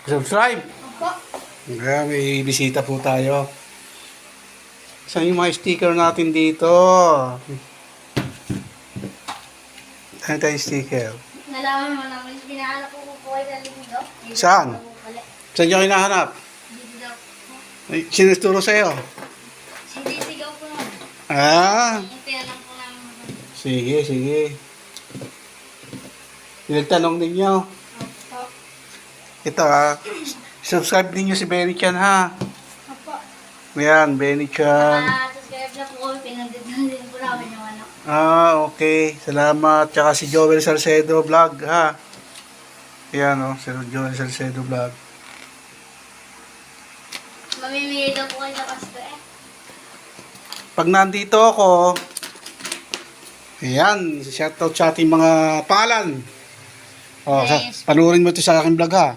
Subscribe. Opo. May bisita po tayo. Saan yung mga sticker natin dito? Ano tayo sticker? Nalaman mo naman, hinahanap ko po kayo sa linggo. Saan? Saan nyo hinahanap? Dito daw po. Ay, sinusturo sa'yo? Sinisigaw po naman. Ah, Kaya lang po namin. sige, sige. Nagtanong ninyo. Opo. Ito subscribe ninyo si Benny Chan ha. Opo. Yan, Benny Chan. Subscribe na po kami. Pinandit na din po namin yung anak. Okay. Salamat. Tsaka si Joel Salcedo Vlog ha. Yan si Joel Salcedo Vlog. Mamimili daw po kayo sa Pasko eh. Pag nandito ako, ayan, shoutout sa ating mga pangalan. Reyes. Panuorin mo ito sa aking vlog ha.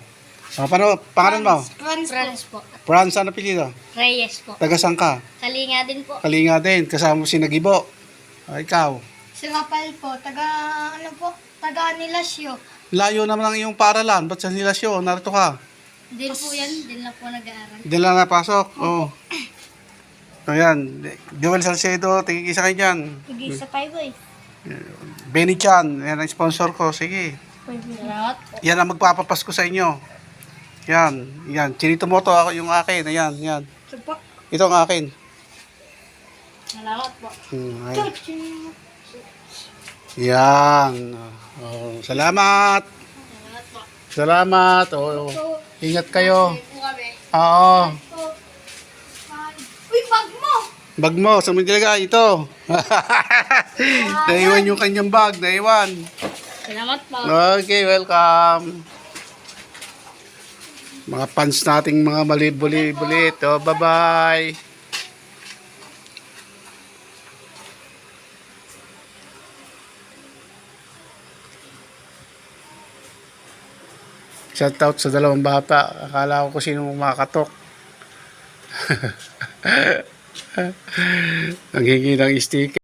Pangalan mo? Franz po. Franz, ano apelyido? Reyes po. Taga saan ka? Kalinga din po. Kalinga din, kasama mo si Nagibo. Ikaw. Si Rapal po. Taga Nilasyo. Layo naman ang iyong paaralan. Ba't sa Nilasyo? Narito ka. Din po yan. Din lang po nag-aaral. Hindi lang napasok. Oo. Ayan. Joel Salcedo, tingin isa kayo dyan. Pag sa Payboy. Benny Chan, yan ang sponsor ko. Sige. Salamat po. Yan ang magpapapasko sa inyo. Yan. Chinito mo to, ako yung akin. Ayan, yan. Supo. Ito ang akin. Salamat po. Ayan. Yan. Salamat. Salamat po. Salamat. Ingat kayo. Sige po kami. Oo. Uy, bag mo! Bag mo, saan mo nilagay? Ito. Naiwan yung kanyang bag. Naiwan. Salamat po. Okay, welcome. Mga fans nating mga bulit. Bye-bye. Shoutout sa dalawang bata. Akala ko kung sino makakatok. Nanghingi ng sticker.